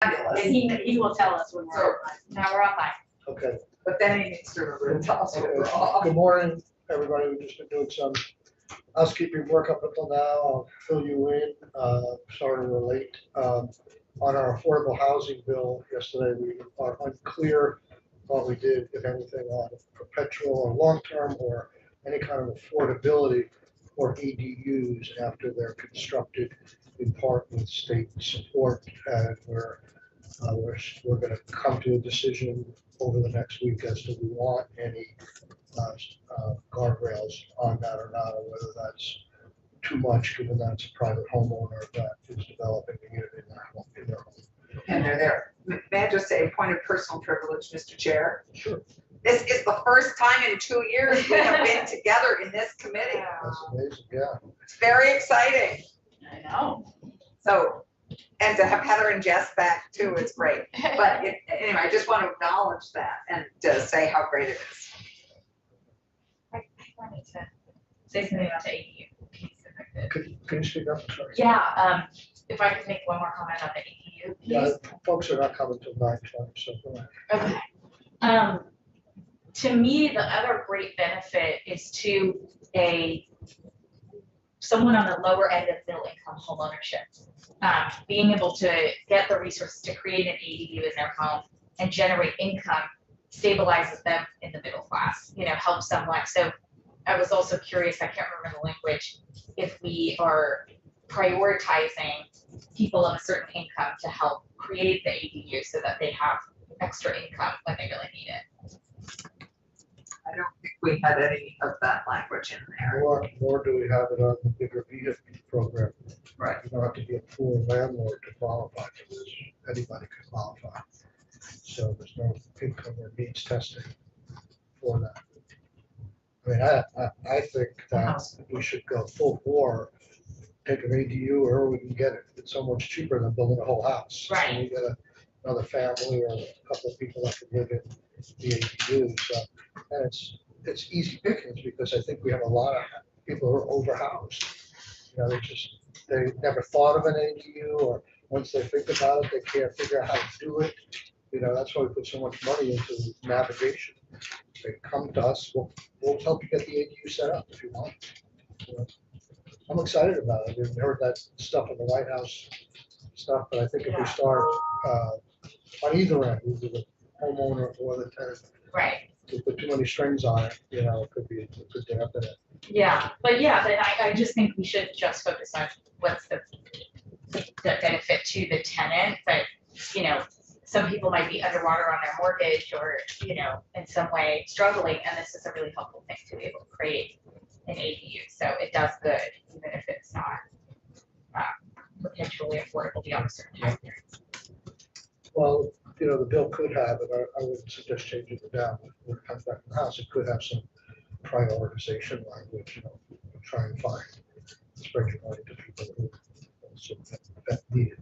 fabulous. And he will tell us when we're online. Now we're online. Okay. But then he needs to remember to tell us what we're off. Good morning, everybody. We've just been doing some housekeeping work up until now. I'll fill you in. Sorry we're late. On our affordable housing bill yesterday, we are unclear what we did, if anything, on perpetual or long-term or any kind of affordability for ADUs after they're constructed in part with state support. And we're going to come to a decision over the next week as to we want any guardrails on that or not, or whether that's too much, given that it's a private homeowner that is developing the unit in their home. And they're there. May I just say a point of personal privilege, Mr. Chair? Sure. This is the first time in 2 years we have been together in this committee. That's amazing, yeah. It's very exciting. I know. So, and to have Heather and Jess back too, it's great. But anyway, I just want to acknowledge that and to say how great it is. I wanted to say something about the ADU piece. Can you speak up? Sorry. Yeah, if I could make one more comment on the ADU piece. Folks are not coming till 9:20, so go ahead. Okay. To me, the other great benefit is to someone on the lower end of middle income homeownership, being able to get the resources to create an ADU in their home and generate income stabilizes them in the middle class, helps someone. So I was also curious, I can't remember the language, if we are prioritizing people of a certain income to help create the ADU so that they have extra income when they really need it. I don't think we had any of that language in there. Nor do we have it on the bigger vehicle program. Right. You don't have to be a poor landlord to qualify for this. Anybody can qualify. So there's no income or needs testing for that. I mean, I think that we should go full bore, take an ADU, or we can get it. It's so much cheaper than building a whole house. Right. So we get another family or a couple of people that can live in the ADU. So, and it's easy pickings because I think we have a lot of people who are overhoused. They never thought of an ADU, or once they think about it, they can't figure out how to do it. That's why we put so much money into navigation. They come to us, we'll help you get the ADU set up if you want. I'm excited about it. We've heard that stuff in the White House stuff, but I think if we start on either end, either the homeowner or the tenant, Right. to put too many strings on it, it could be a good dampen it. Yeah, but I just think we should just focus on what's the benefit to the tenant, but some people might be underwater on their mortgage or in some way struggling, and this is a really helpful thing to be able to create an ADU. So it does good, even if it's not potentially affordable beyond a certain time period. Well, the bill could have, and I would suggest changing it down when it comes back to the House. It could have some prioritization language, try and find spread your money to people who that need it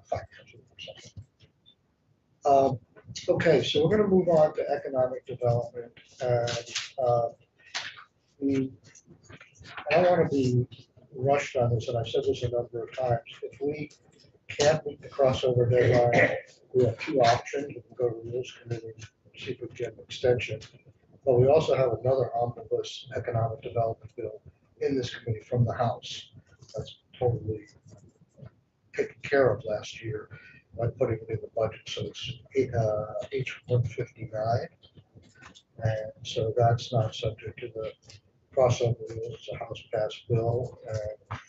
financially or something. Okay, so we're going to move on to economic development, and I don't want to be rushed on this, and I've said this a number of times. If we can't meet the crossover deadline, we have two options. We can go to the Rules Committee and see if we can get an extension. But we also have another omnibus economic development bill in this committee from the House that's totally taken care of last year by putting it in the budget. So it's H-159. And so that's not subject to the crossover rules. It's a House passed bill. And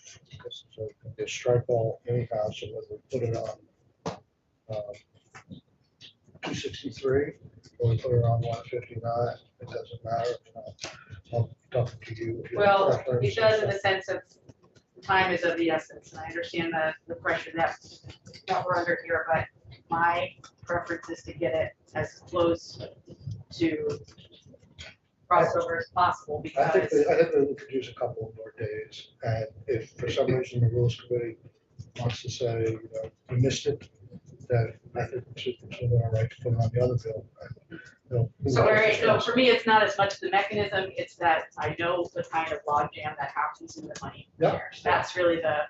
this is a strike all anyhow. So whether we put it on 263 or we put it on 159, it doesn't matter. I'm talking to you. Well, it does in the sense of time is of the essence, and I understand the pressure that we're under here, but my preference is to get it as close to crossover as possible, because I think we could use a couple of more days, and if for some reason the Rules Committee wants to say, we missed it, then I think it's all right to put it on the other bill. So for me, it's not as much the mechanism, it's that I know the kind of logjam that happens in the money. Yep. There. That's really the.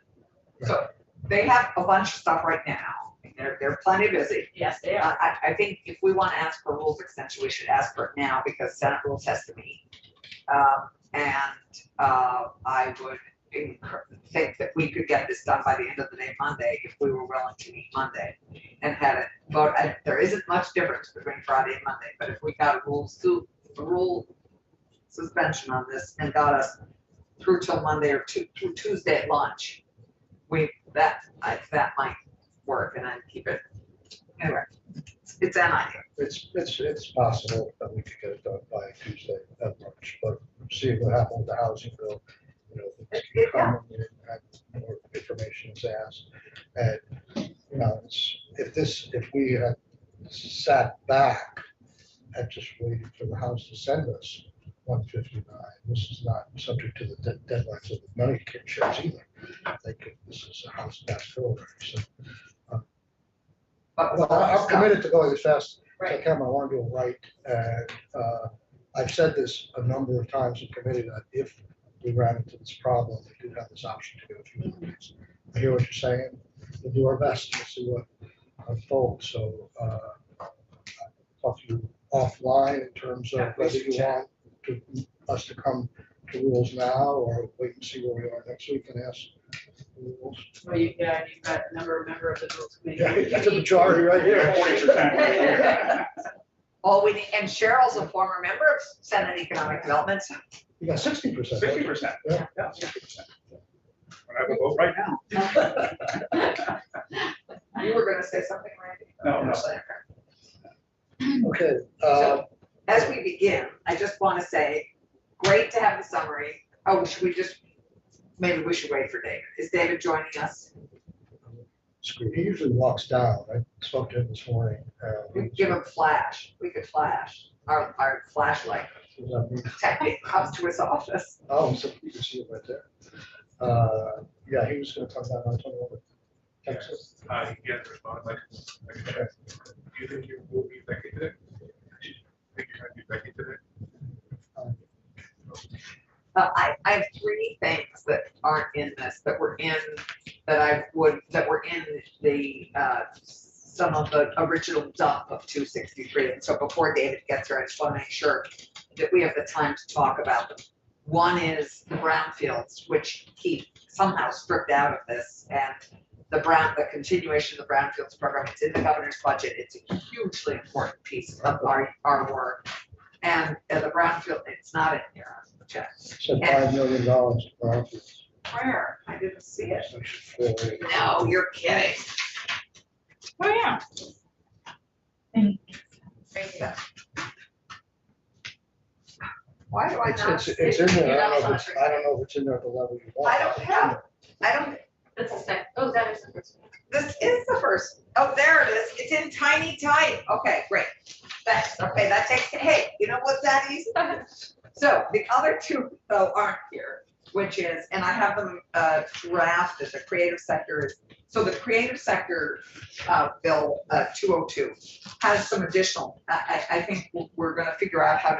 So they have a bunch of stuff right now, they're plenty busy. Yes, they are. I think if we want to ask for rules extension, we should ask for it now because Senate rules has to meet. I would think that we could get this done by the end of the day Monday if we were willing to meet Monday and had it vote. There isn't much difference between Friday and Monday, but if we got a rule suspension on this and got us through till Monday or through Tuesday at lunch, that might work and I'd keep it. Anyway, it's an idea. It's possible that we could get it done by Tuesday at lunch, but see what happens with the housing bill. You know, if they can come and more information is asked. And, you know, if we had sat back and just waited for the House to send us 159, this is not subject to the deadlines of the money checks either. This is a House passed bill already, so. Well, I'm committed to going as fast as I can. I want to do it right. And I've said this a number of times in committee that if we ran into this problem, we do have this option to go through the days. I hear what you're saying. We'll do our best to see what unfolds. So I'll talk to you offline in terms of whether you want us to come to rules now or wait and see where we are next week and ask rules. Well, you've got a member of the rules committee. Yeah, that's a majority right here. 40%. All we need, and Cheryl's a former member of Senate Economic Development. You got 60%. 60%. Yeah. Yeah, 60%. I have a vote right now. You were gonna say something, Randy? No. Okay. So, as we begin, I just want to say, great to have the summary. Oh, maybe we should wait for David. Is David joining us? He usually walks down. I spoke to him this morning. We could give him flash. We could flash our flashlight technique comes to his office. Oh, so you can see it right there. Yeah, he was gonna come down on 21. Texas. You can't respond like, do you think you will be Becky today? Think you're gonna be Becky today? I have three things that aren't in this, that were in the, some of the original dump of 263. And so before David gets here, I just want to make sure that we have the time to talk about them. One is the brownfields, which keep somehow stripped out of this, and the continuation of the brownfields program. It's in the governor's budget. It's a hugely important piece of our work. And the brownfield, it's not in here on the check. Said $5 million. Where? I didn't see it. So she should fill it. No, you're kidding. Oh, yeah. Why do I not? It's in there. I don't know if it's in there at the level you want. I don't, That's the second. Oh, that is the first one. this is the first. Oh, there it is. It's in tiny type. Okay, great. Thanks. Okay, that takes, hey, you know what's that easy? So the other two though aren't here, which is, and I have them drafted, the creative sector. So the creative sector bill 202 has some additional, I think we're gonna figure out how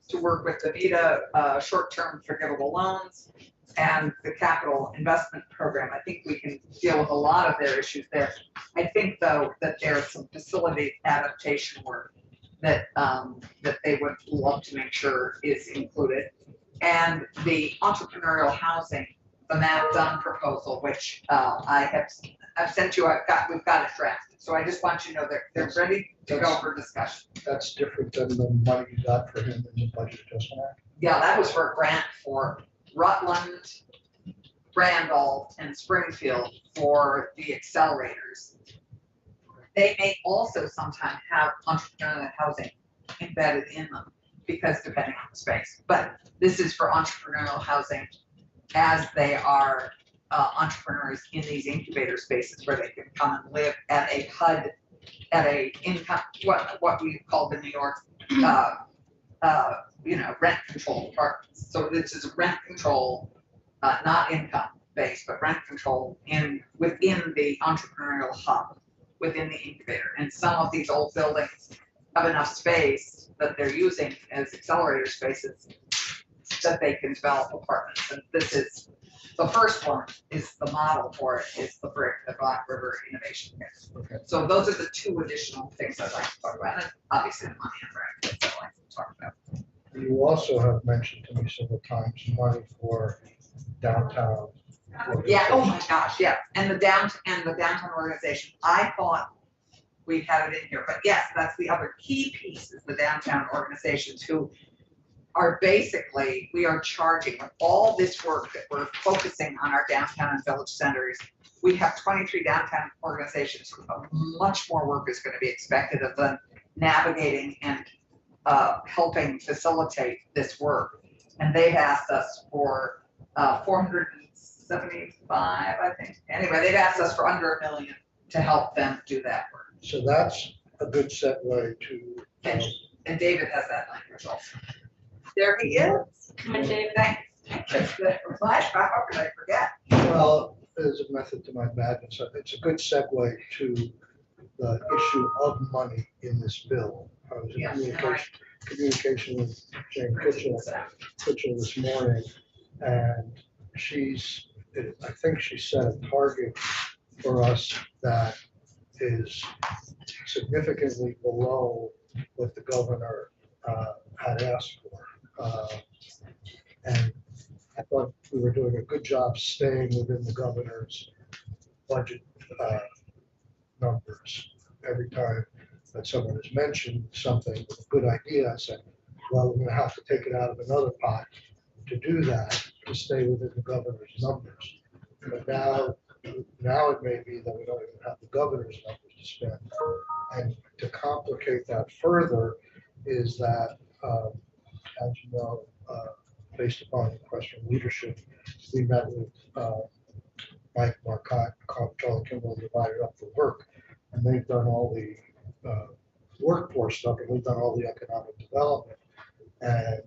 to work with the VITA short-term forgivable loans and the capital investment program. I think we can deal with a lot of their issues there. I think though that there's some facility adaptation work that they would love to make sure is included. And the entrepreneurial housing, the Matt Dunn proposal, which I've sent you, we've got it drafted. So I just want you to know they're ready to go for discussion. That's different than the money you got for him in the budget adjustment act. Yeah, that was for a grant for Rutland, Randolph, and Springfield for the accelerators. They may also sometimes have entrepreneurial housing embedded in them, because depending on the space. But this is for entrepreneurial housing as they are entrepreneurs in these incubator spaces where they can come and live at a HUD, at a income, what we call the New York, rent controlled apartments. So this is rent control, not income based, but rent control within the entrepreneurial hub, within the incubator. And some of these old buildings have enough space that they're using as accelerator spaces that they can develop apartments. And this is The first one is the model for it, is the BRIC, the Black River Innovation Kit. Okay. So those are the two additional things I'd like to talk about, and obviously the money and BRIC, that's all I like to talk about. You also have mentioned to me several times money for downtown. Yeah, oh my gosh, yeah, and the downtown organization, I thought we had it in here, but yes, that's the other key piece, is the downtown organizations who are basically, we are charging with all this work that we're focusing on our downtown and village centers. We have 23 downtown organizations who have much more work is going to be expected of them navigating and helping facilitate this work. And they've asked us for 475, I think. Anyway, they've asked us for under $1 million to help them do that work. So that's a good segue to, And David has that language also. There he is. Come on, David. Thanks. How could I forget? well, there's a method to my madness. It's a good segue to the issue of money in this bill. I was in Yes. communication with Jane Kitchell this morning, and I think she set a target for us that is significantly below what the governor had asked for. And I thought we were doing a good job staying within the governor's budget numbers. Every time that someone has mentioned something with a good idea, I said, well, we're gonna have to take it out of another pot to do that, to stay within the governor's numbers. But now it may be that we don't even have the governor's numbers to spend. And to complicate that further is that, as you know, based upon request from leadership, we met with Mike Marcotte, Charlie Kimball, divided up the work, and they've done all the workforce stuff, and we've done all the economic development. And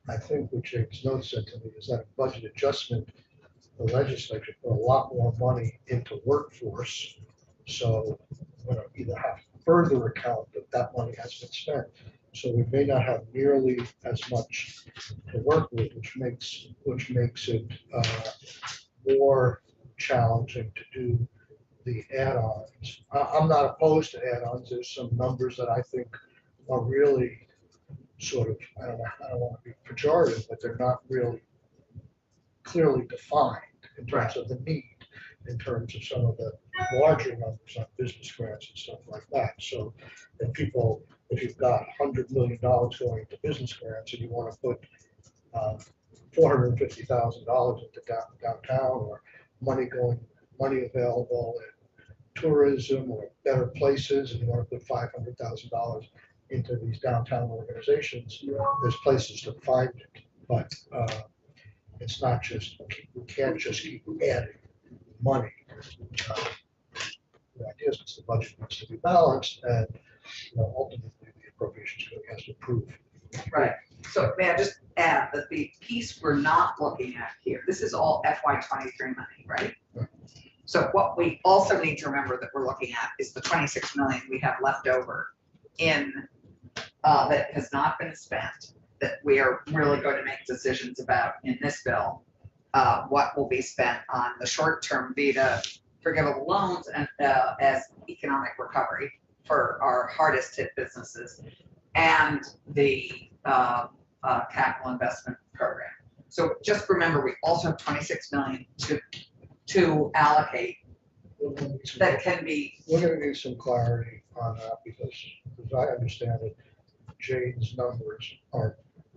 I think what James Notes said to me is that a budget adjustment, the legislature put a lot more money into workforce. So we're going to either have to further account that money has been spent. So we may not have nearly as much to work with, which makes it more challenging to do the add-ons. I'm not opposed to add-ons. There's some numbers that I think are really sort of, I don't want to be pejorative, but they're not really clearly defined in terms of the need, in terms of some of the larger numbers on business grants and stuff like that. So if you've got $100 million going into business grants and you want to put $450,000 into downtown, or money available in tourism or better places, and you want to put $500,000 into these downtown organizations, there's places to find it. But it's not just, we can't just keep adding money. The idea is the budget needs to be balanced, and ultimately the appropriations committee has to approve. Right. So may I just add that the piece we're not looking at here, this is all FY23 money, right? Right. So what we also need to remember that we're looking at is the 26 million we have left over in that has not been spent, that we are really going to make decisions about in this bill. What will be spent on the short-term VITA forgivable loans and as economic recovery for our hardest hit businesses, and the capital investment program. So just remember, we also have 26 million to allocate that can be. We're going to need some clarity on that, because as I understand it, Jane's numbers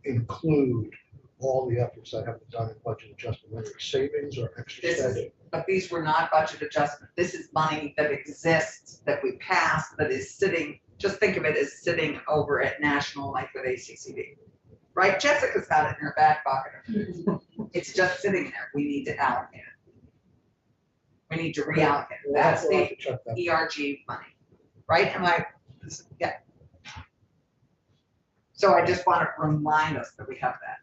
include all the efforts that have been done in budget adjustment, whether it's savings or extra This is, spending. but these were not budget adjustment. This is money that exists, that we passed, that is sitting, just think of it as sitting over at National, like with ACCD. Right? Jessica's got it in her back pocket. It's just sitting there. We need to allocate it. We need to reallocate it. We'll have That's to the check that. ERG money, right? Yeah. So I just want to remind us that we have that.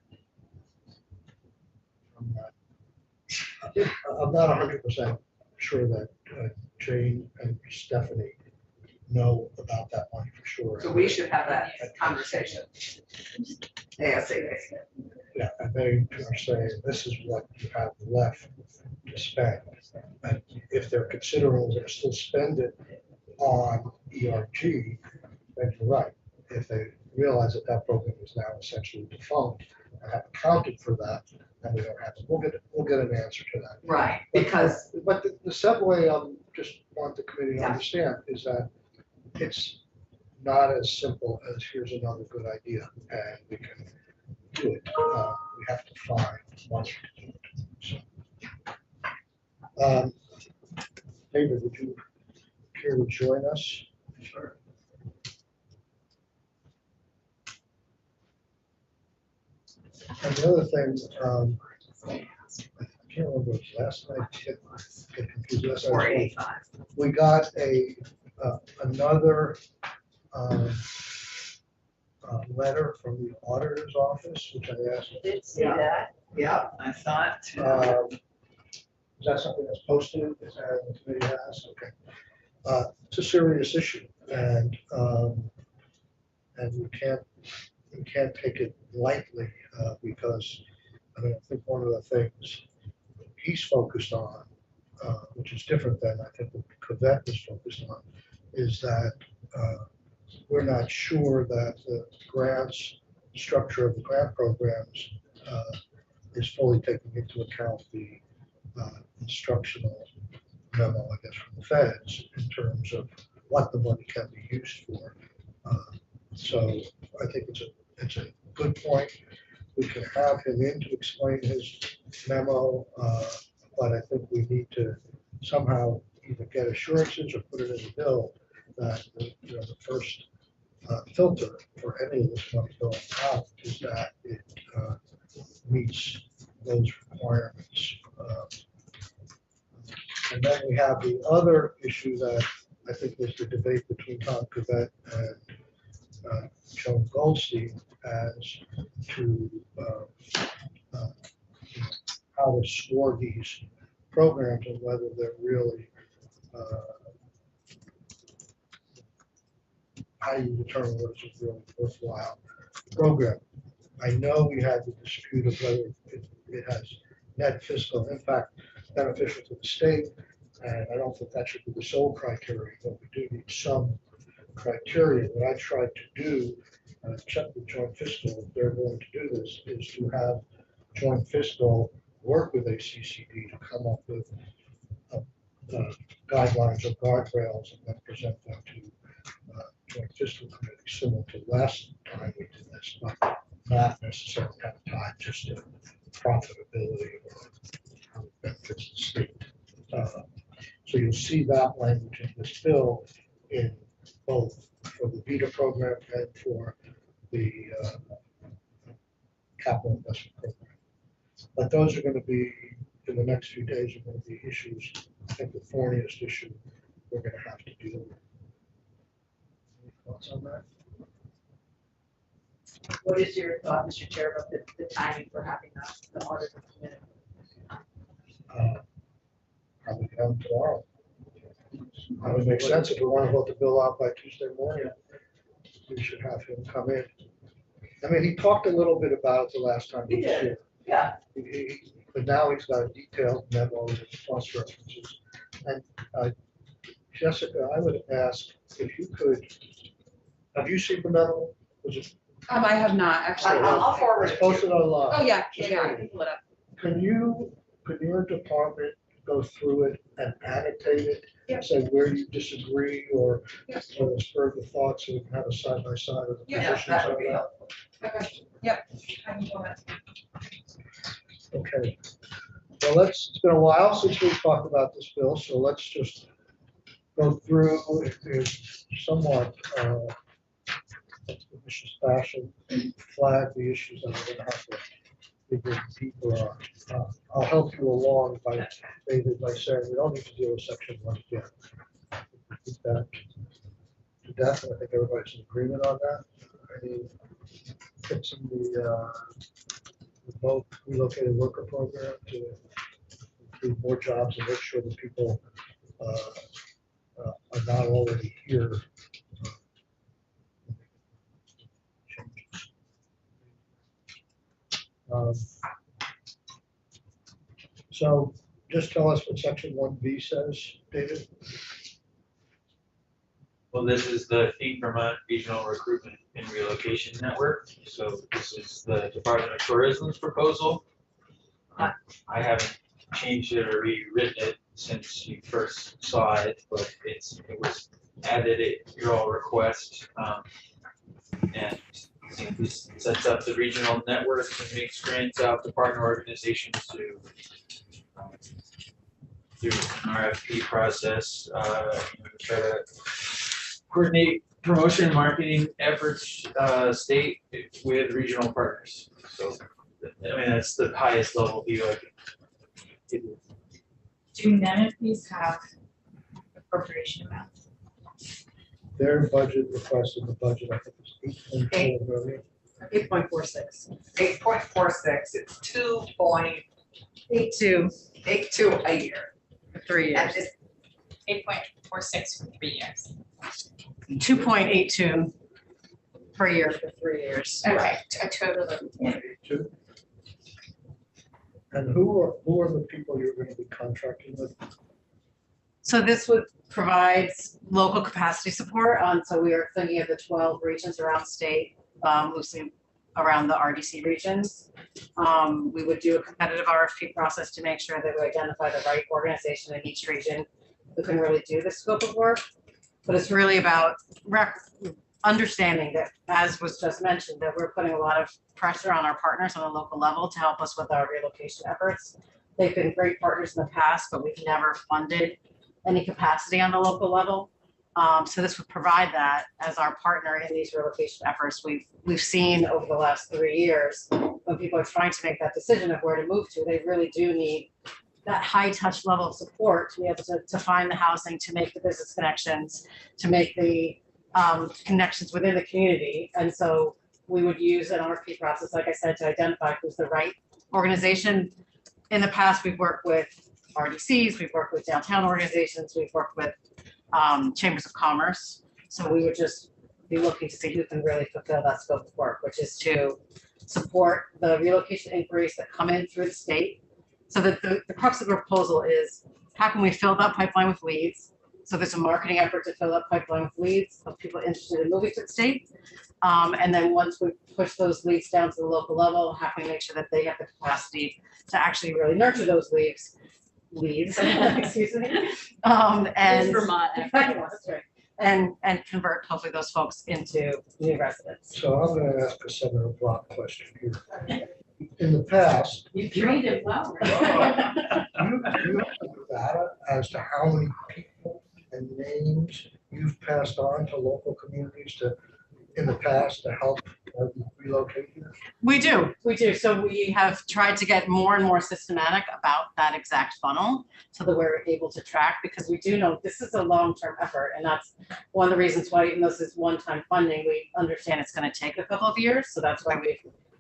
I'm not 100% sure that Jane and Stephanie know about that money for sure. So we should have that conversation. ASAP. Yeah, and they are saying, this is what you have left to spend. And if they're considering they're still spend it on ERG, then you're right. If they realize that that program is now essentially defunct and have accounted for that, then we don't have it. We'll get an answer to that. Right, because, But the simple way I just want the committee to Yeah. understand is that it's not as simple as here's another good idea and we can do it. We have to find money to do it. So, David, would you care to join us? Sure. And the other thing, I can't remember, it was last night, get confused, last night, 485. we got another letter from the auditor's office, which I asked. Did see Yeah. that. Yeah, I saw it too. Is that something that's posted, is that the committee has? Okay. It's a serious issue, and we can't take it lightly, because, I mean, I think one of the things he's focused on, which is different than I think what Cavett is focused on, is that we're not sure that the grants, structure of the grant programs is fully taking into account the instructional memo, I guess, from the feds in terms of what the money can be used for. So I think it's a good point. We can have him in to explain his memo, but I think we need to somehow either get assurances or put it in the bill that the first filter for any of this money going out is that it meets those requirements. And then we have the other issue that I think was the debate between Tom Cavett and Joan Goldstein as to how to score these programs and whether they're really how you determine what is a really worthwhile program. I know we had the dispute of whether it has net fiscal impact beneficial to the state, and I don't think that should be the sole criteria, but we do need some criteria. What I tried to do, check with joint fiscal, if they're willing to do this, is to have joint fiscal work with ACCD to come up with guidelines or guardrails and then present them to joint fiscal committee, similar to last time we did this, but not necessarily have time just to profitability or how it benefits the state. So you'll see that language in this bill in both for the VITA program and for the capital investment program. But those are going to be, in the next few days, are going to be issues. I think the thorniest issue we're going to have to deal with. Any thoughts on that? What is your thought, Mr. Chair, about the timing for having the audit committee? Probably come tomorrow. That would make sense if we want to vote the bill out by Tuesday morning. We should have him come in. I mean, he talked a little bit about it the last time he was did. here. Yeah. But now he's got a detailed memo with plus references. And Jessica, I would ask if you could, have you seen the memo? Was it I have not actually. I'll forward it's it to you. posted online? Oh, yeah, I can pull it up. Could your department go through it and annotate it? Yep. Say where you disagree or Yep. spur the thoughts so we can have a side by side of the Yeah, positions that would on be that? helpful. Okay, yep. I can pull it. Okay. Well, it's been a while since we've talked about this bill, so let's just go through it in somewhat expeditious fashion, flag the issues that we're going to have to dig deeper on. I'll help you along by David by saying we don't need to deal with section 1 again. We keep that to death, and I think everybody's in agreement on that. Any tips in the remote relocated worker program to include more jobs and make sure that people are not already here. So just tell us what section 1B says, David. Well, this is the Feed Vermont Regional Recruitment and Relocation Network. So this is the Department of Tourism's proposal. I haven't changed it or rewritten it since you first saw it, but it was added at your all request. And this sets up the regional networks and makes grants out to partner organizations to do an RFP process, try to coordinate promotion and marketing efforts, state with regional partners. So, I mean, that's the highest level view I can give you. Do none of these have appropriation amounts? Their budget request in the budget, I think is 8.4 million. 8.46. 8.46, it's 2.82 a year. For 3 And years. this, 8.46 for 3 years. 2.82 per year for 3 years. Okay, a total of. Two. And who are the people you're going to be contracting with? So this would provide local capacity support so we are thinking of the 12 regions around state, loosely around the RDC regions. We would do a competitive RFP process to make sure that we identify the right organization in each region who can really do the scope of work. But it's really about understanding that, as was just mentioned, that we're putting a lot of pressure on our partners on a local level to help us with our relocation efforts. They've been great partners in the past, but we've never funded any capacity on the local level. So this would provide that as our partner in these relocation efforts. We've seen over the last 3 years, when people are trying to make that decision of where to move to, they really do need that high touch level of support to be able to find the housing, to make the business connections, to make the connections within the community. And so we would use an RFP process, like I said, to identify who's the right organization. In the past, we've worked with RDCs, we've worked with downtown organizations, we've worked with chambers of commerce. So we would just be looking to see who can really fulfill that scope of work, which is to support the relocation inquiries that come in through the state. So that the crux of the proposal is, how can we fill that pipeline with leads? So there's a marketing effort to fill that pipeline with leads of people interested in moving to the state. And then once we push those leads down to the local level, how can we make sure that they have the capacity to actually really nurture those leads, excuse me. And Vermont. that's right. And convert hopefully those folks into new residents. So I'm going to ask a Senator Block question here. In the past, You trained it well. do you have data as to how many people and names you've passed on to local communities in the past to help relocate here? We do. So we have tried to get more and more systematic about that exact funnel so that we're able to track, because we do know this is a long-term effort. And that's one of the reasons why, even though this is one-time funding, we understand it's going to take a couple of years. So that's why we've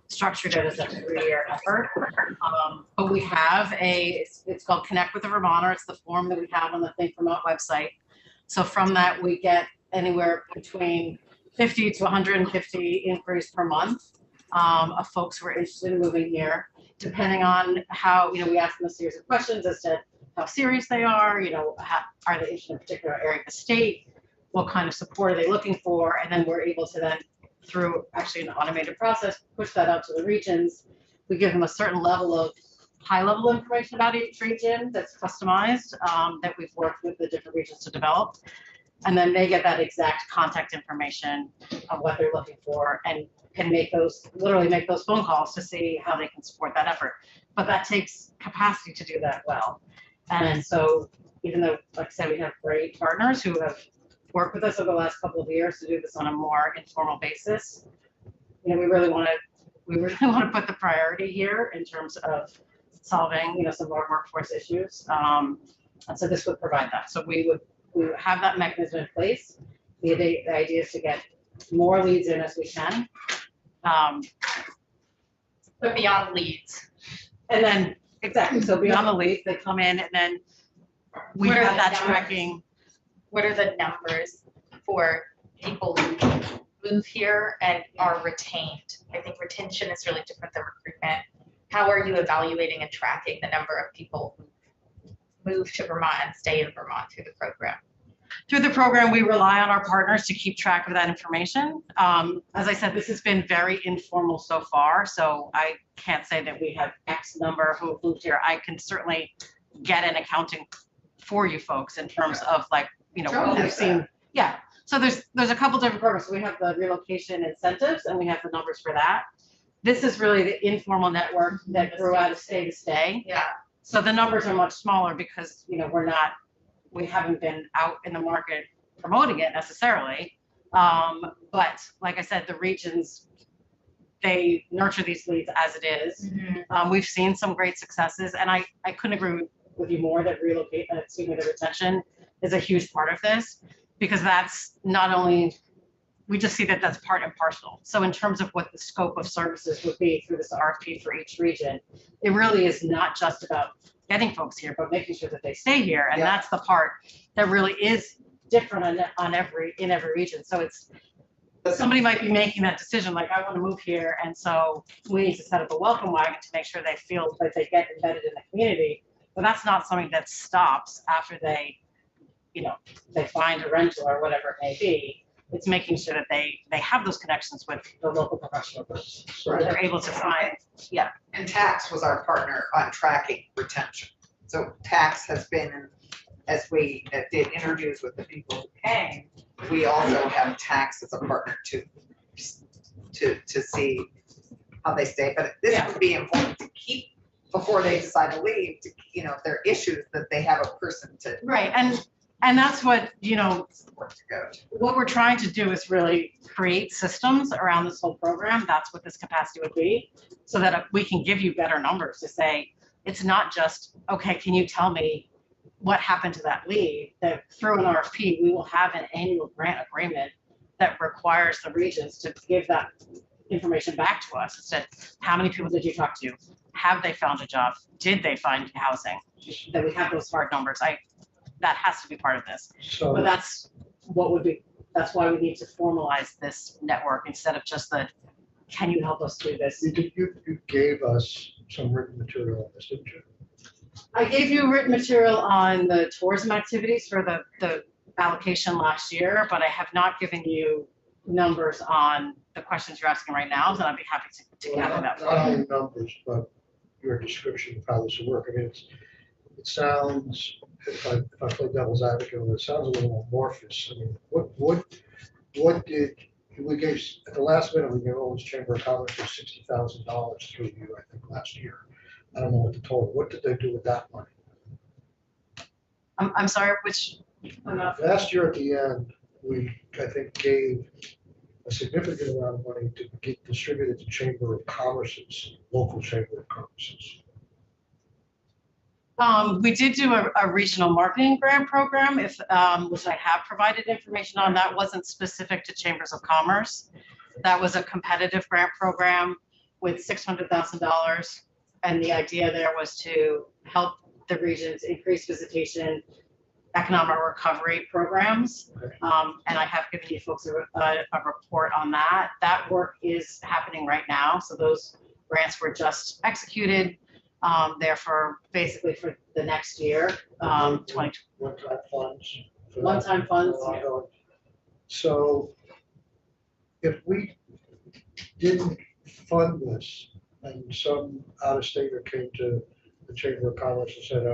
structured it as a 3-year effort. But we have it's called Connect with a Vermonter. It's the form that we have on the Think Vermont website. So from that, we get anywhere between 50 to 150 inquiries per month of folks who are interested in moving here, depending on how, we ask them a series of questions as to how serious they are, are they interested in a particular area of the state, what kind of support are they looking for, and then we're able to then, through actually an automated process, push that out to the regions. We give them a certain level of high-level information about each region that's customized, that we've worked with the different regions to develop. And then they get that exact contact information of what they're looking for and can literally make those phone calls to see how they can support that effort. But that takes capacity to do that well. And so even though, like I said, we have great partners who have worked with us over the last couple of years to do this on a more informal basis, we really want to put the priority here in terms of solving, some of our workforce issues. And so this would provide that. So we would have that mechanism in place. The idea is to get more leads in as we can. But beyond leads, And then, exactly, so beyond the leads, they come in and then we What are have the that numbers? tracking. what are the numbers for people who move here and are retained? I think retention is really different than recruitment. how are you evaluating and tracking the number of people who move to Vermont and stay in Vermont through the program? Through the program, we rely on our partners to keep track of that information. As I said, this has been very informal so far, so I can't say that we have X number who moved here. I can certainly get an accounting for you folks in terms of like, you know, what we've seen. Yeah, so there's a couple different programs. We have the relocation incentives and we have the numbers for that. This is really the informal network that grew out of Stay to Stay. Yeah. So the numbers are much smaller because, you know, we haven't been out in the market promoting it necessarily. But like I said, the regions, they nurture these leads as it is. We've seen some great successes, and I couldn't agree with you more that the retention is a huge part of this, because that's not only, we just see that that's part and parcel. So in terms of what the scope of services would be through this RFP for each region, it really is not just about getting folks here, but making sure that they stay here. And that's the part that really is different in every region. So it's, somebody might be making that decision, like, I want to move here. And so we need to set up a welcome wagon to make sure they feel like they get embedded in the community. But that's not something that stops after they, you know, they find a rental or whatever it may be. It's making sure that they have those connections with the local professional groups. So they're able to find, And Tax was our partner on tracking retention. So Tax has been, as we did interviews with the people who came, we also have Tax as a partner to see how they stay. But this would be important to keep before they decide to leave, to, you know, if there are issues, that they have a person to. right. And that's what, you know, what we're trying to do is really create systems around this whole program. That's what this capacity would be, so that we can give you better numbers to say, it's not just, okay, can you tell me what happened to that lead? That through an RFP, we will have an annual grant agreement that requires the regions to give that information back to us. Instead, how many people did you talk to? Have they found a job? Did they find housing? That we have those hard numbers. That has to be part of this. So, But that's why we need to formalize this network instead of just the, can you help us do this? you gave us some written material on this, didn't you? I gave you written material on the tourism activities for the allocation last year, but I have not given you numbers on the questions you're asking right now, so I'd be happy to gather that. Not only numbers, but your description of how this will work. I mean, it sounds, if I play devil's advocate, it sounds a little amorphous. I mean, what did, we gave, at the last minute, we gave Owens Chamber of Commerce for $60,000 through you, I think, last year. I don't know what the total, what did they do with that money? I'm sorry, which? Last year at the end, we, I think, gave a significant amount of money to get distributed to Chamber of Commerce's, local Chamber of Commerce's. We did do a regional marketing grant program, which I have provided information on. That wasn't specific to Chambers of Commerce. That was a competitive grant program with $600,000. And the idea there was to help the regions increase visitation, economic recovery programs. And I have given you folks a report on that. That work is happening right now. So those grants were just executed. They're for basically for the next year, 20. One-time funds. One-time funds. Yeah. So if we didn't fund this and some out-of-stater came to the Chamber of Commerce and said,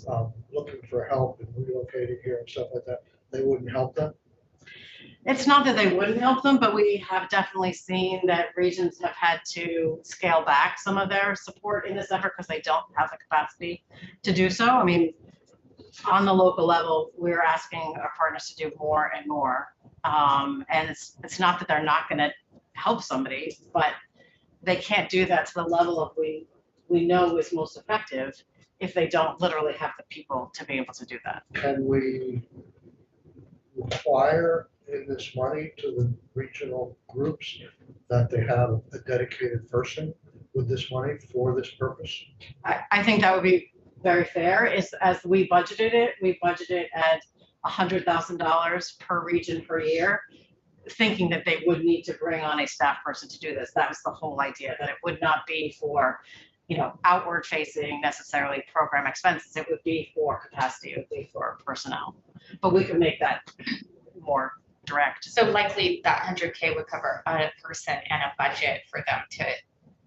I'm looking for help and relocating here and stuff like that, they wouldn't help them? It's not that they wouldn't help them, but we have definitely seen that regions have had to scale back some of their support in this effort because they don't have the capacity to do so. I mean, on the local level, we're asking our partners to do more and more. And it's not that they're not going to help somebody, but they can't do that to the level of we know is most effective if they don't literally have the people to be able to do that. Can we require in this money to the regional groups that they have a dedicated person with this money for this purpose? I think that would be very fair. As we budgeted it at $100,000 per region per year, thinking that they would need to bring on a staff person to do this. That was the whole idea, that it would not be for outward facing necessarily program expenses. It would be for capacity, it would be for personnel. But we could make that more direct. So likely that 100K would cover a person and a budget for them to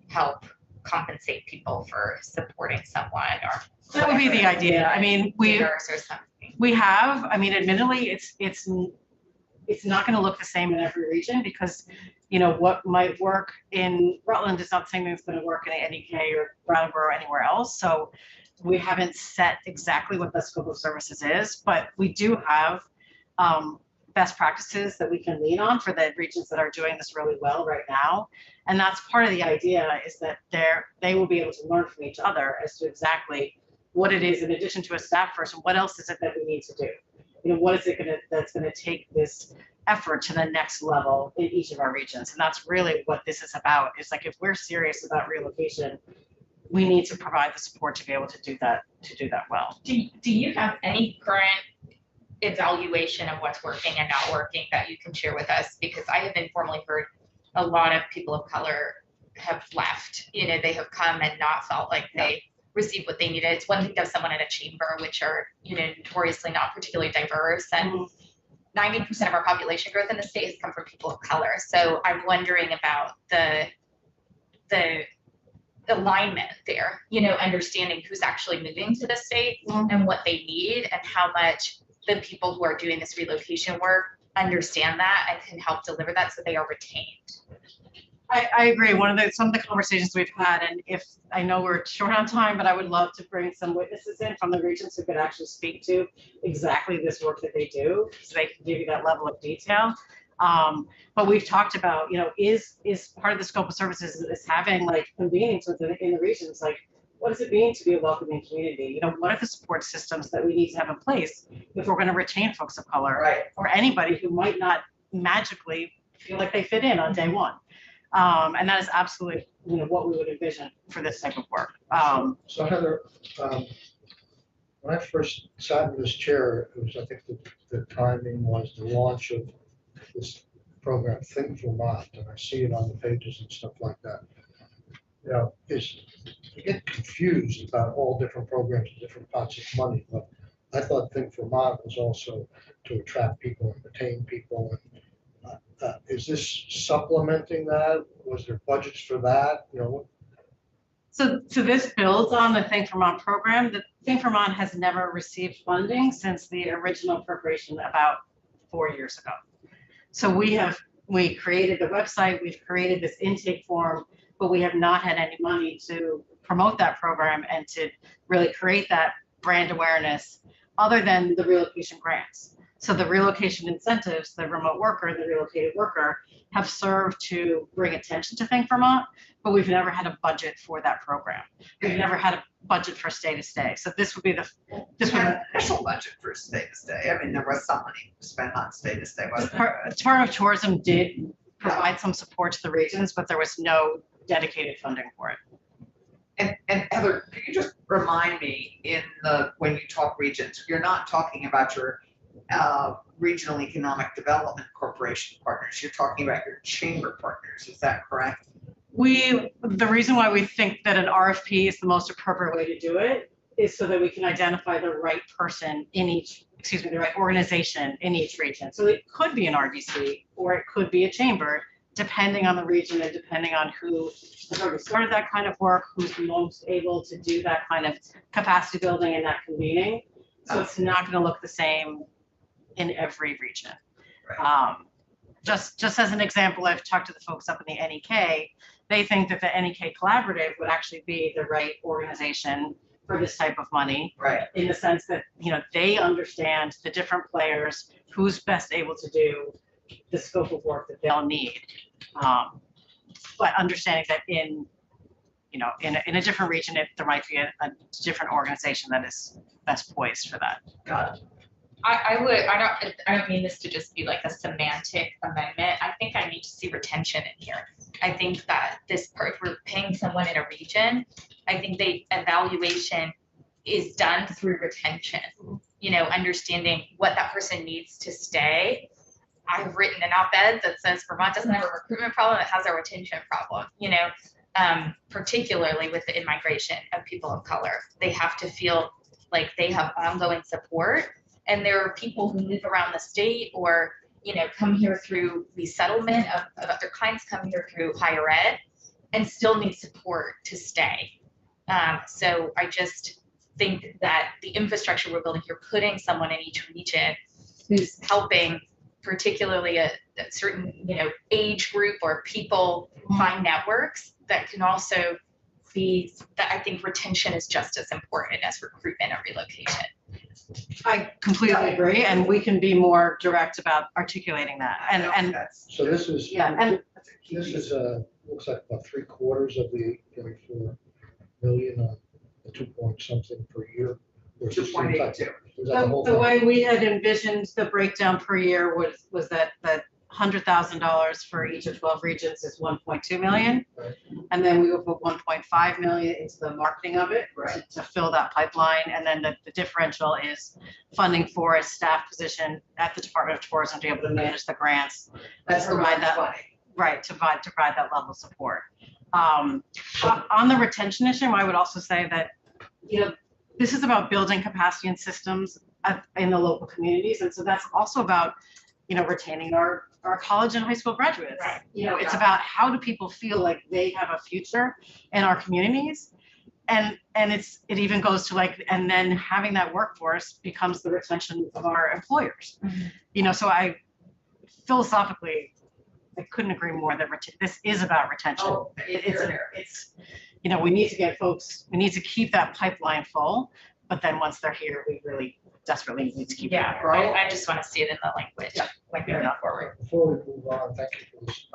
help compensate people for supporting someone or. That would be the idea. I mean, we Dinners or something. have, I mean, admittedly, it's not going to look the same in every region because, what might work in Rutland is not the same thing that's going to work in NEK or Brattleboro or anywhere else. So we haven't set exactly what the scope of services is, but we do have best practices that we can lean on for the regions that are doing this really well right now. And that's part of the idea, is that they will be able to learn from each other as to exactly what it is, in addition to a staff person, what else is it that we need to do? What is it that's gonna take this effort to the next level in each of our regions? And that's really what this is about, is like, if we're serious about relocation, we need to provide the support to be able to do that well. Do you have any current evaluation of what's working and not working that you can share with us? Because I have informally heard a lot of people of color have left. They have come and not felt like they received what they needed. It's one thing to have someone in a chamber, which are, notoriously not particularly diverse. And 90% of our population growth in the state has come from people of color. So I'm wondering about the alignment there, understanding who's actually moving to the state and what they need and how much the people who are doing this relocation work understand that and can help deliver that so they are retained. I agree. Some of the conversations we've had, and if I know we're short on time, but I would love to bring some witnesses in from the regions who could actually speak to exactly this work that they do, so they can give you that level of detail. But we've talked about, is part of the scope of services is having convenings in the regions, what does it mean to be a welcoming community? What are the support systems that we need to have in place if we're going to retain folks of color, Right. or anybody who might not magically feel like they fit in on day one? And that is absolutely, what we would envision for this type of work. So Heather, when I first sat in this chair, it was, I think the timing was the launch of this program, Think Vermont, and I see it on the pages and stuff like that. You get confused about all different programs and different pots of money, but I thought Think Vermont was also to attract people and retain people. And is this supplementing that? Was there budgets for that? So this builds on the Think Vermont program. The Think Vermont has never received funding since the original appropriation about 4 years ago. So we created the website, we've created this intake form, but we have not had any money to promote that program and to really create that brand awareness other than the relocation grants. So the relocation incentives, the remote worker, the relocated worker, have served to bring attention to Think Vermont, but we've never had a budget for that program. We've never had a budget for stay to stay. So this would be An official budget for stay to stay. I mean, there was some money spent on stay to stay, wasn't there? Department of Tourism did provide some support to the regions, but there was no dedicated funding for it. And Heather, can you just remind me when you talk regions, you're not talking about your Regional Economic Development Corporation partners. You're talking about your chamber partners. Is that correct? The reason why we think that an RFP is the most appropriate way to do it is so that we can identify the right person the right organization in each region. So it could be an RDC or it could be a chamber, depending on the region and depending on who has already started that kind of work, who's most able to do that kind of capacity building and that convening. So it's not going to look the same in every region. Right. Just as an example, I've talked to the folks up in the NEK. They think that the NEK Collaborative would actually be the right organization for this type of money, Right. in the sense that they understand the different players, who's best able to do the scope of work that they'll need. But understanding that in a different region, there might be a different organization that is best poised for that. Got it. I don't mean this to just be like a semantic amendment. I think I need to see retention in here. I think that if we're paying someone in a region, I think the evaluation is done through retention, understanding what that person needs to stay. I've written an op-ed that says Vermont doesn't have a recruitment problem, it has a retention problem. particularly with the immigration of people of color. They have to feel like they have ongoing support. And there are people who move around the state or, come here through resettlement of other kinds, come here through higher ed, and still need support to stay. So I just think that the infrastructure we're building here, putting someone in each region who's helping particularly a certain, age group or people find networks that can also be, that I think retention is just as important as recruitment or relocation. I completely agree, and we can be more direct about articulating that. And So this is, yeah, and this is, looks like about 3/4 of the 8.4 million on the 2 point something per year. Or is this 2.82. is that the whole the thing? way we had envisioned the breakdown per year was that $100,000 for each of 12 regions is 1.2 million. Right. And then we will put 1.5 million into the marketing of it Right. to fill that pipeline. And then the differential is funding for a staff position at the Department of Tourism to be able to manage the grants. That's to provide that, funny. right, to provide that level of support. On the retention issue, I would also say that, this is about building capacity and systems in the local communities. And so that's also about, retaining our college and high school graduates. Right. It's about how do people feel like they have a future in our communities. And it even goes to and then having that workforce becomes the retention of our employers. So I philosophically, I couldn't agree more that this is about retention. Oh, It's we need to get folks, we need to keep that pipeline full, but then once they're here, we really desperately need to keep it. Yeah, I just want to see it in the language when we move forward. Before we move on, thank you for this.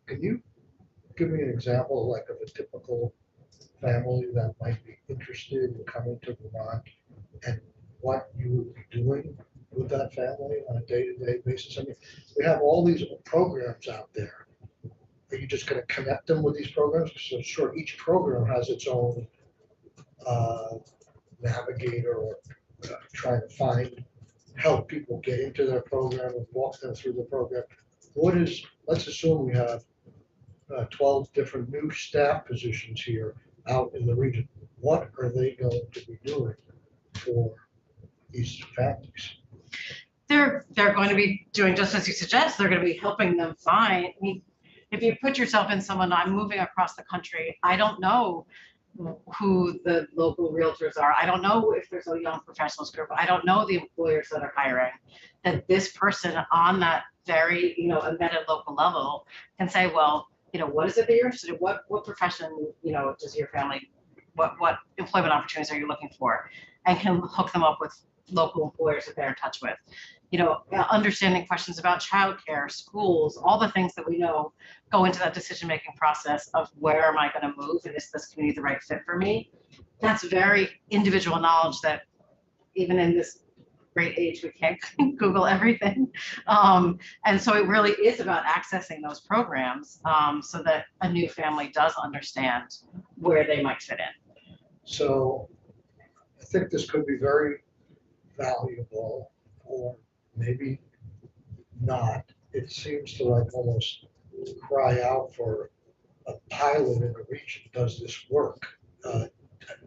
Can you give me an example of a typical family that might be interested in coming to Vermont and what you would be doing with that family on a day-to-day basis? I mean, we have all these programs out there. Are you just going to connect them with these programs? So sure, each program has its own navigator or trying to help people get into their program and walk them through the program. Let's assume we have 12 different new staff positions here out in the region. What are they going to be doing for these families? They're going to be doing just as you suggest. They're going to be helping them find. If you put yourself in someone, I'm moving across the country, I don't know who the local realtors are. I don't know if there's a young professionals group. I don't know the employers that are hiring. That this person on that very, embedded local level can say, well, what is it that you're interested in? What profession, does your family, what employment opportunities are you looking for? And can hook them up with local employers that they're in touch with. Understanding questions about childcare, schools, all the things that we know go into that decision-making process of where am I going to move and is this community the right fit for me? That's very individual knowledge that even in this great age, we can't Google everything. And so it really is about accessing those programs so that a new family does understand where they might fit in. So I think this could be very valuable, or maybe not. It seems to almost cry out for a pilot in a region. Does this work? Are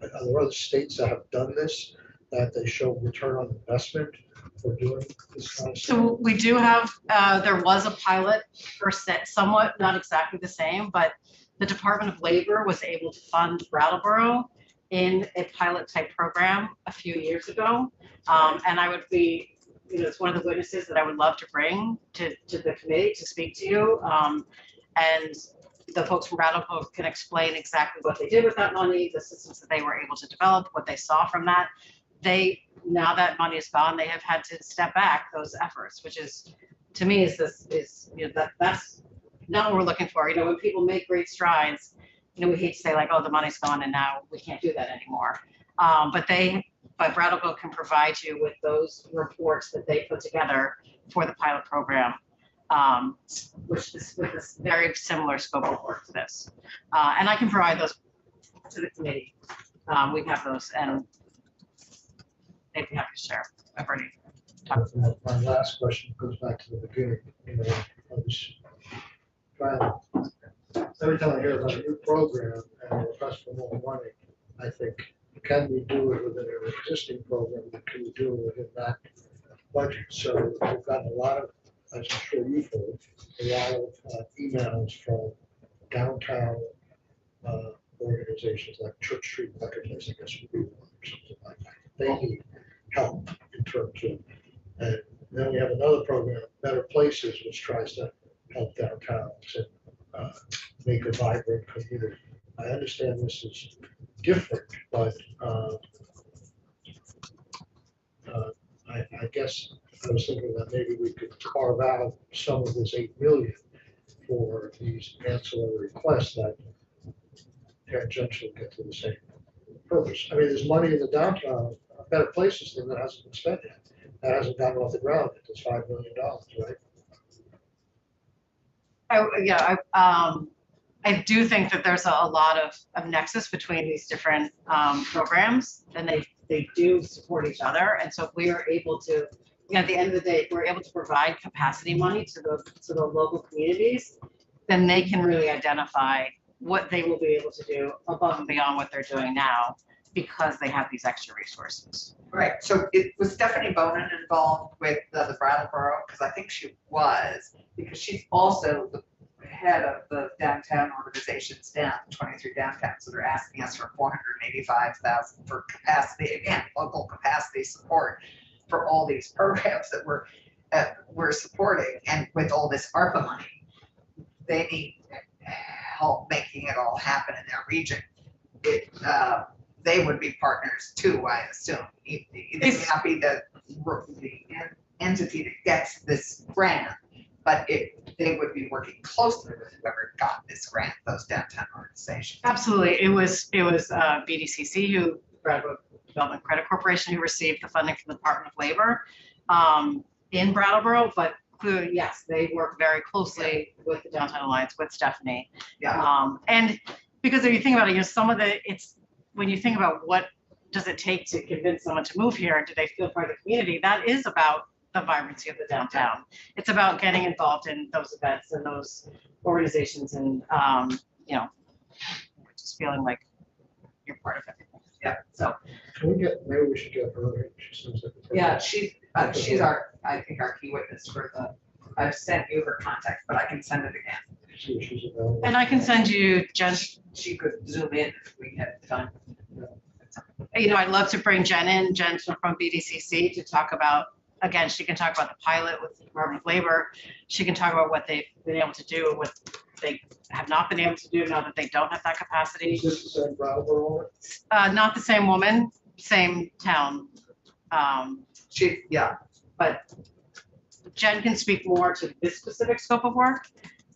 there other states that have done this, that they show return on investment for doing this kind of stuff? So we do have, there was a pilot for somewhat, not exactly the same, but the Department of Labor was able to fund Brattleboro in a pilot type program a few years ago. And I would be, it's one of the witnesses that I would love to bring to the committee to speak to you. And the folks from Brattleboro can explain exactly what they did with that money, the systems that they were able to develop, what they saw from that. Now that money is gone, they have had to step back those efforts, which is, to me, that's not what we're looking for. When people make great strides, we hate to say the money's gone and now we can't do that anymore. But Brattleboro can provide you with those reports that they put together for the pilot program, which is with this very similar scope of work to this. And I can provide those to the committee. We have those and they'd be happy to share. I've already talked. My last question goes back to the beginning. I was every time I hear about a new program and a request for more money, I think, can we do it within an existing program? Can we do it within that budget? So we've gotten a lot of, as I'm sure you've heard, a lot of emails from downtown organizations like Church Street Marketplace, I guess would be one or something like that. They need help in terms of, and then we have another program, Better Places, which tries to help downtowns and make a vibrant community. I understand this is different, but I guess I was thinking that maybe we could carve out some of this 8 million for these ancillary requests that tangentially get to the same purpose. I mean, there's money in the downtown, Better Places thing that hasn't been spent yet. That hasn't gotten off the ground yet. It's $5 million, right? I do think that there's a lot of nexus between these different programs, and they do support each other. And so if we are able to, at the end of the day, if we're able to provide capacity money to the local communities, then they can really identify what they will be able to do above and beyond what they're doing now, because they have these extra resources. Right, so it was Stephanie Bonin involved with the Brattleboro, because I think she was, because she's also the head of the downtown organizations down, 23 downtowns that are asking us for $485,000 for capacity, again, local capacity support for all these programs that we're supporting, and with all this ARPA money, they need help making it all happen in their region. They would be partners too, I assume. They may not be the entity that gets this grant, but they would be working closely with whoever got this grant, those downtown organizations. Absolutely. It was BDCC, Brattleboro Development Credit Corporation, who received the funding from the Department of Labor in Brattleboro, but clearly, yes, they work very closely with the Downtown Alliance, with Stephanie. Yeah. And because if you think about it, when you think about what does it take to convince someone to move here, and do they feel part of the community, that is about the vibrancy of the downtown. It's about getting involved in those events and those organizations, and just feeling like you're part of everything. Yeah. So Maybe we should get her. She seems like a Yeah, she's I think our key witness for I've sent you her contact, but I can send it again. see if she's available. and I can send you Jen. She could zoom in if we had time. I'd love to bring Jen in. Jen's from BDCC to talk about. Again, she can talk about the pilot with the Department of Labor. She can talk about what they've been able to do, what they have not been able to do now that they don't have that capacity. Is this the same Brattleboro? Not the same woman, same town. But Jen can speak more to this specific scope of work,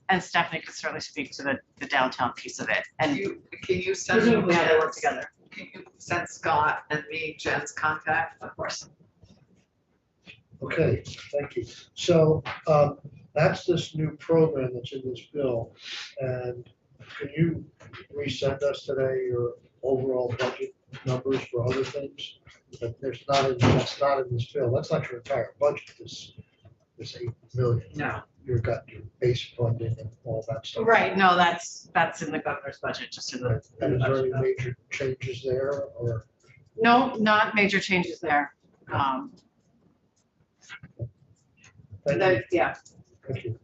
and Stephanie can certainly speak to the downtown piece of it. And Can you send presumably how they work together. Can you send Scott and me Jen's contact? Of course. Okay, thank you. So that's this new program that's in this bill. And can you resend us today your overall budget numbers for other things? But that's not in this bill. That's not your entire budget, this 8 million. No. You've got your base funding and all that stuff. Right, no, that's in the governor's budget, just in the. And is there any major changes there, or? No, not major changes there. Thank you. Yeah. Thank you.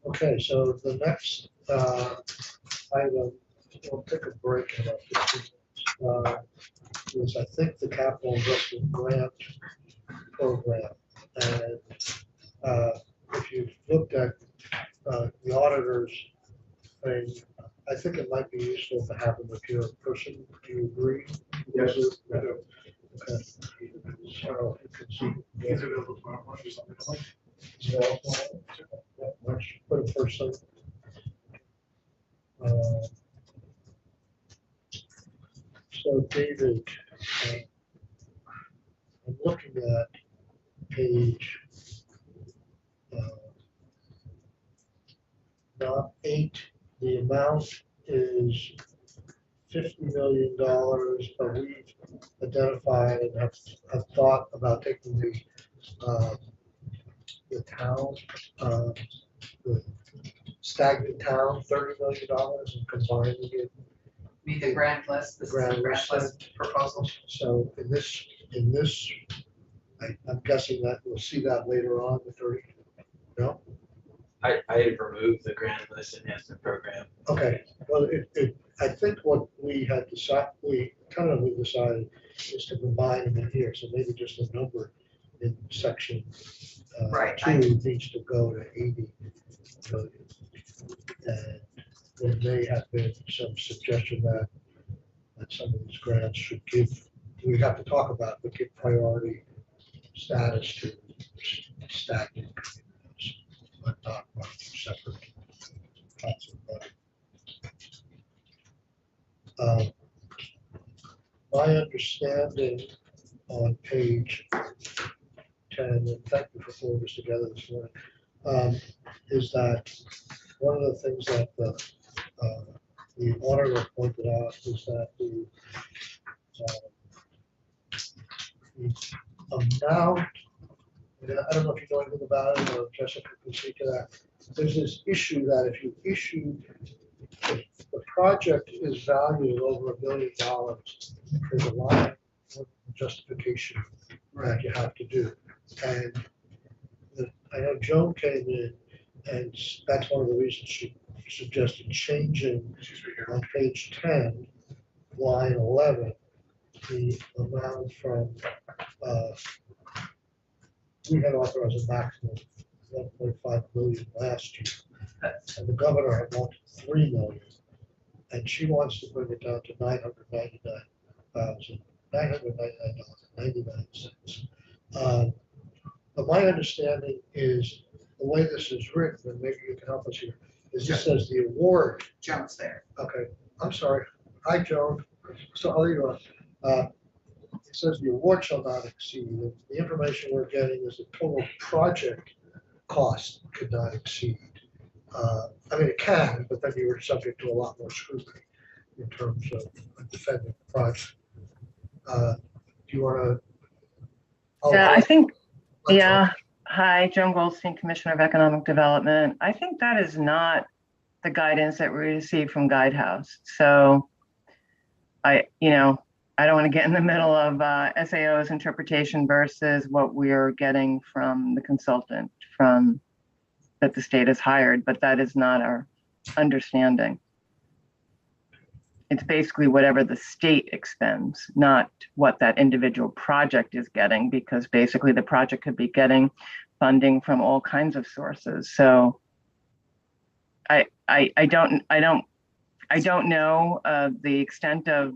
Okay, so the next item, we'll take a break in about 15 minutes. Is I think the capital investment grant program. And if you've looked at the auditors thing, I think it might be useful to have them with your person. Do you agree? Yes. Yeah. Okay. So you can see. He's available tomorrow morning or something like Let's put a person. So David, I'm looking at page 8. The amount is $50 million, but we've identified and have thought about taking the town, the stagnant town, $30 million and combining it. Be the grand list, this is the Grand grand list. list proposal. So in this, I'm guessing that we'll see that later on, the 30, no? I had removed the grand list enhancement program. Okay, well, I think what we had decided, we tentatively decided is to combine them in here, so maybe just the number in section Right, 2 needs to go to 80 million. And there may have been some suggestion that some of these grants should give, we have to talk about, but give priority status to stagnant communities, but not run separate pots of money. My understanding on page 10, and thank you for pulling this together this morning, is that one of the things that the auditor pointed out is that the amount, I don't know if you know anything about it, or Jessica can speak to that. There's this issue that if you issue, if the project is valued over $1 million, there's a line of justification that you have to do. And I know Joan came in, and that's one of the reasons she suggested changing She's right here. on page 10, line 11, the amount from, we had authorized a maximum of 1.5 million last year. And the governor had wanted 3 million. And she wants to bring it down to $999.99. But my understanding is the way this is written, and maybe you can help us here, is this says the award. Jones there. Okay, I'm sorry. Hi, Joan. So how are you? It says the award shall not exceed. The information we're getting is the total project cost could not exceed. I mean, it can, but then you're subject to a lot more scrutiny in terms of defending the project. Do you want to? Yeah, I think, yeah. Hi, Joan Goldstein, Commissioner of Economic Development. I think that is not the guidance that we received from Guidehouse. So I don't want to get in the middle of SAO's interpretation versus what we're getting from the consultant that the state has hired, but that is not our understanding. It's basically whatever the state expends, not what that individual project is getting, because basically the project could be getting funding from all kinds of sources. So I don't know the extent of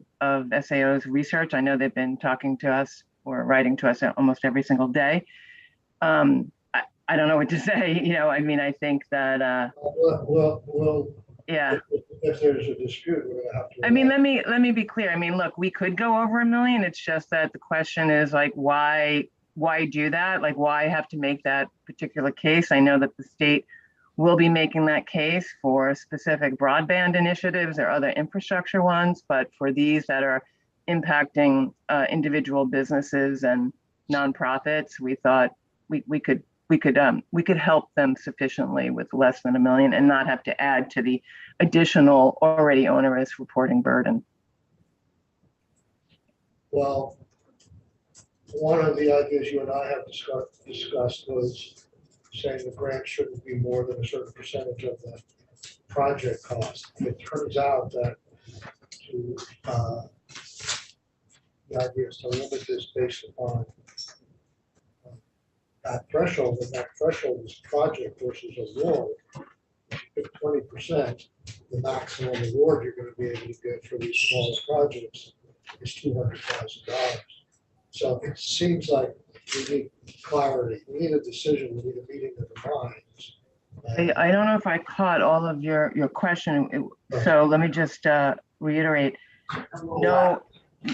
SAO's research. I know they've been talking to us or writing to us almost every single day. I don't know what to say. I mean, I think that Well, yeah. If there's a dispute, we're gonna have to. I mean, let me be clear. I mean, look, we could go over $1 million. It's just that the question is like, why do that? Like, why have to make that particular case? I know that the state will be making that case for specific broadband initiatives or other infrastructure ones, but for these that are impacting individual businesses and nonprofits, we thought we could help them sufficiently with less than $1 million and not have to add to the additional already onerous reporting burden. Well, one of the ideas you and I have discussed was saying the grant shouldn't be more than a certain percentage of the project cost. It turns out that the idea is to limit this based upon that threshold, and that threshold is project versus award. If you pick 20%, the maximum award you're going to be able to get for these smaller projects is $200,000. So it seems like we need clarity. We need a decision. We need a meeting of the minds. I don't know if I caught all of your question. So let me just reiterate. No,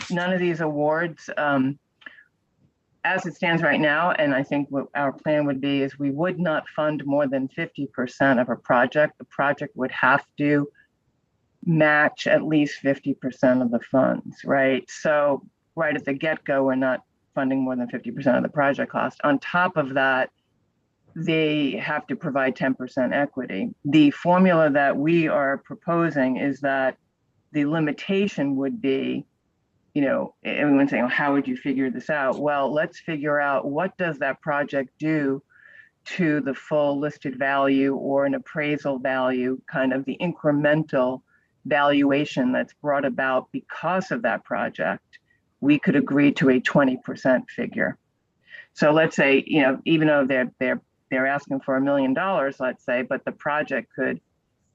none of these awards, as it stands right now, and I think what our plan would be is we would not fund more than 50% of a project. The project would have to match at least 50% of the funds, right? So right at the get-go, we're not funding more than 50% of the project cost. On top of that, they have to provide 10% equity. The formula that we are proposing is that the limitation would be, you know, everyone's saying, well, how would you figure this out? Well, let's figure out what does that project do to the full listed value or an appraisal value, kind of the incremental valuation that's brought about because of that project. We could agree to a 20% figure. So let's say, you know, even though they're asking for $1 million, let's say, but the project could,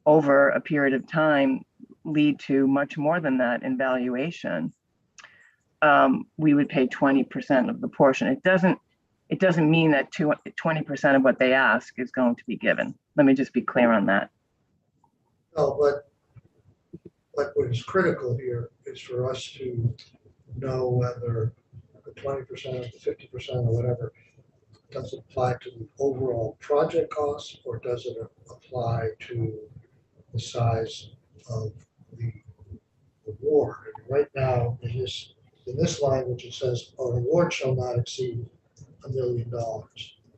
over a period of time, lead to much more than that in valuation. We would pay 20% of the portion. It doesn't mean that 20% of what they ask is going to be given. Let me just be clear on that. No, but what is critical here is for us to know whether the 20% or the 50% or whatever does it apply to the overall project cost, or does it apply to the size of the award? And right now, in this language, it says an award shall not exceed $1 million.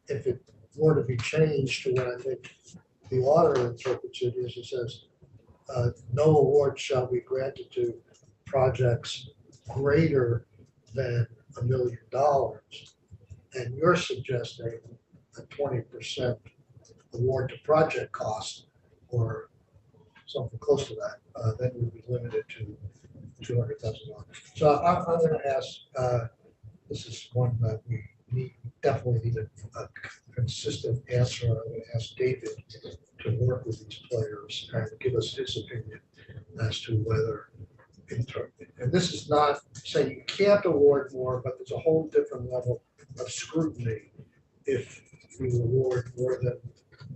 If it were to be changed to what I think the auditor interprets it is, it says no award shall be granted to projects greater than $1 million. And you're suggesting a 20% award to project cost or something close to that, then we'd be limited to $200,000. So I'm going to ask, this is one that we definitely need a consistent answer. I'm going to ask David to work with these players and give us his opinion as to whether, and this is not saying you can't award more, but there's a whole different level of scrutiny if you award more than,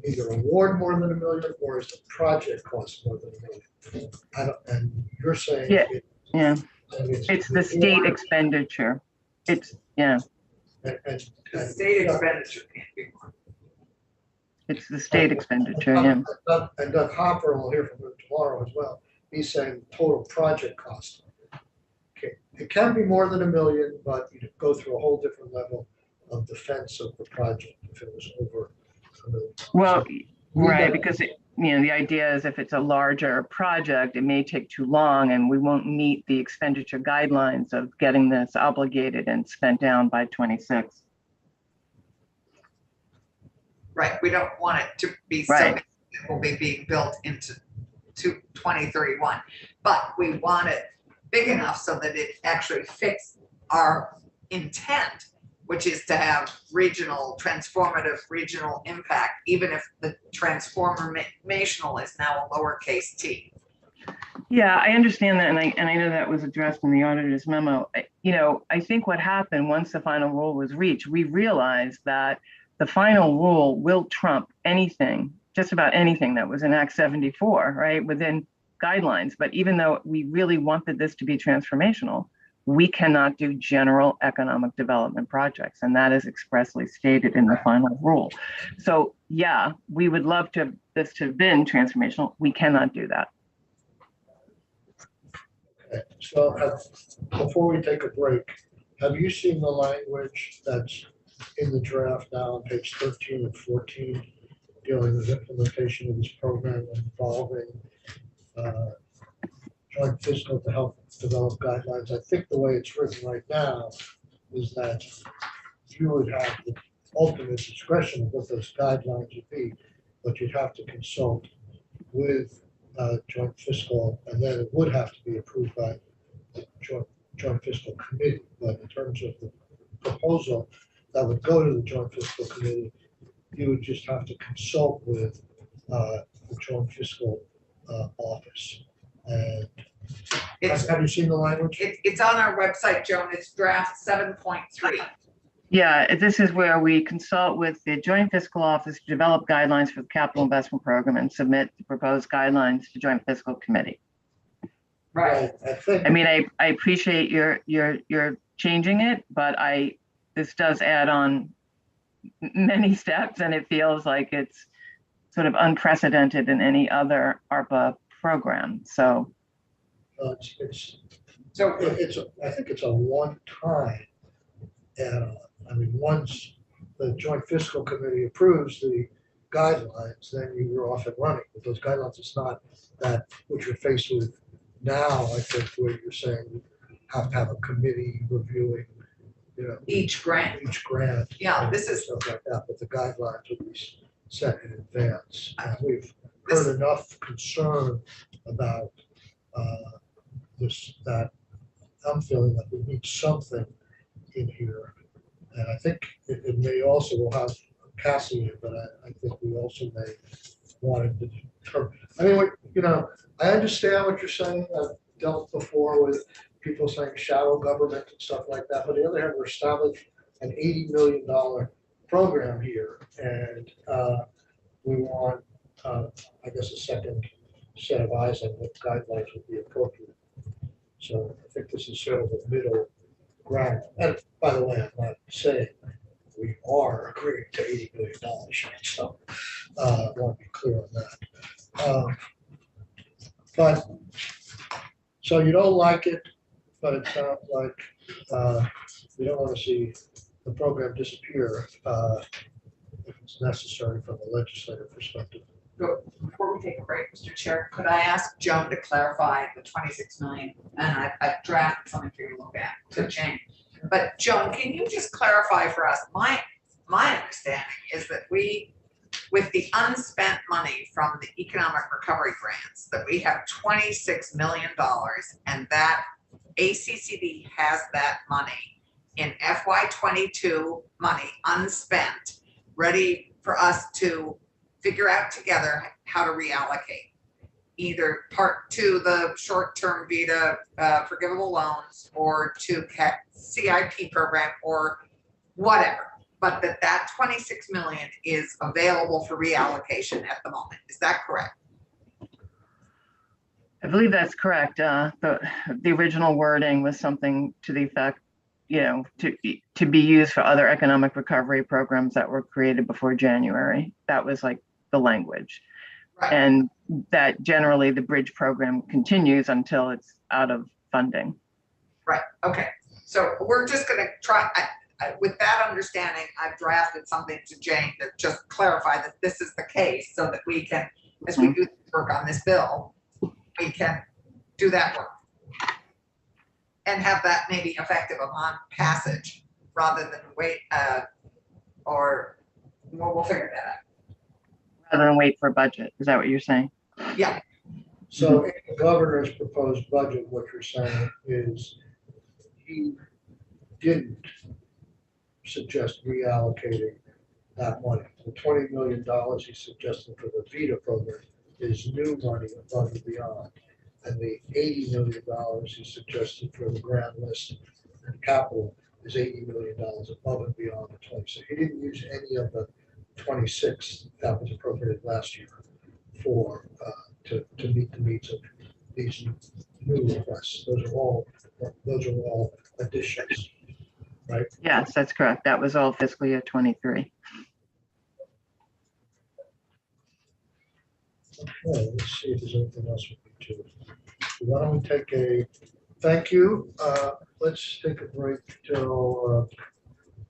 either award more than $1 million or is the project cost more than $1 million. And you're saying Yeah. It's the state expenditure. It's, yeah. And The state expenditure can't be more. It's the state expenditure, yeah. And Doug Hopper, will hear from him tomorrow as well. He's saying total project cost. Okay, it can be more than $1 million, but you go through a whole different level of defense of the project if it was over $1 million. Well, right, because you know, the idea is if it's a larger project, it may take too long and we won't meet the expenditure guidelines of getting this obligated and spent down by 26. Right, we don't want it to be Right. something that will be being built into 2031, but we want it big enough so that it actually fits our intent, which is to have transformative regional impact, even if the transformational is now a lowercase t. Yeah, I understand that, and I know that was addressed in the auditor's memo. You know, I think what happened once the final rule was reached, we realized that the final rule will trump anything, just about anything that was in Act 74, right, within guidelines. But even though we really wanted this to be transformational, we cannot do general economic development projects, and that is expressly stated in the final rule. So yeah, we would love this to have been transformational. We cannot do that. Okay, so before we take a break, have you seen the language that's in the draft now on page 13 and 14 dealing with implementation of this program involving joint fiscal to help develop guidelines? I think the way it's written right now is that you would have the ultimate discretion of what those guidelines would be, but you'd have to consult with joint fiscal, and then it would have to be approved by the joint fiscal committee. But in terms of the proposal that would go to the joint fiscal committee, you would just have to consult with the joint fiscal office. And have you seen the language? It's on our website, Joan. It's draft 7.3. Yeah, this is where we consult with the Joint Fiscal Office to develop guidelines for the capital investment program and submit the proposed guidelines to Joint Fiscal Committee. Right. I mean, I appreciate you're changing it, but this does add on many steps, and it feels like it's sort of unprecedented in any other ARPA program. So I think it's a one-time add-on. I mean, once the joint fiscal committee approves the guidelines, then you're off and running. But those guidelines, it's not that what you're faced with now, I think, where you're saying you have to have a committee reviewing, you know, Each grant. each grant. Yeah, and this is- Stuff like that, but the guidelines would be set in advance. And we've heard enough concern about this, that I'm feeling that we need something in here. And I think it may also, we'll have Cassie, but I think we also may want to determine. I mean, you know, I understand what you're saying. I've dealt before with people saying shadow government and stuff like that. But on the other hand, we're established an $80 million program here, and we want, I guess, a second set of eyes on what guidelines would be appropriate. So I think this is sort of a middle ground. And by the way, I'm not saying we are agreeing to $80 million, so I want to be clear on that. But, so you don't like it, but it sounds like you don't want to see the program disappear if it's necessary from a legislative perspective. Before we take a break, Mr. Chair, could I ask Joan to clarify the 26 million? And I drafted something for you to look at to change. But Joan, can you just clarify for us? My understanding is that we, with the unspent money from the economic recovery grants, that we have $26 million, and that ACCD has that money in FY22 money unspent, ready for us to figure out together how to reallocate, either part to the short-term VITA forgivable loans or to CIP program or whatever, but that 26 million is available for reallocation at the moment. Is that correct? I believe that's correct. The original wording was something to the effect, you know, to be used for other economic recovery programs that were created before January. That was like the language. Right. And that generally the bridge program continues until it's out of funding. Right, okay. So we're just gonna try, with that understanding, I've drafted something to Jane to just clarify that this is the case so that we can, as we do work on this bill, we can do that work. And have that maybe effective upon passage rather than wait, or we'll figure that out. Rather than wait for a budget. Is that what you're saying? Yeah, So in the governor's proposed budget, what you're saying is he didn't suggest reallocating that money. The $20 million he suggested for the VITA program is new money above and beyond. And the $80 million he suggested for the grand list and capital is $80 million above and beyond the 26. He didn't use any of the 26 that was appropriated last year for to meet the needs of these new requests. Those are all additions, right? Yes, that's correct. That was all fiscal year 23. Okay, let's see if there's anything else we need to. Why don't we take a thank you? Let's take a break till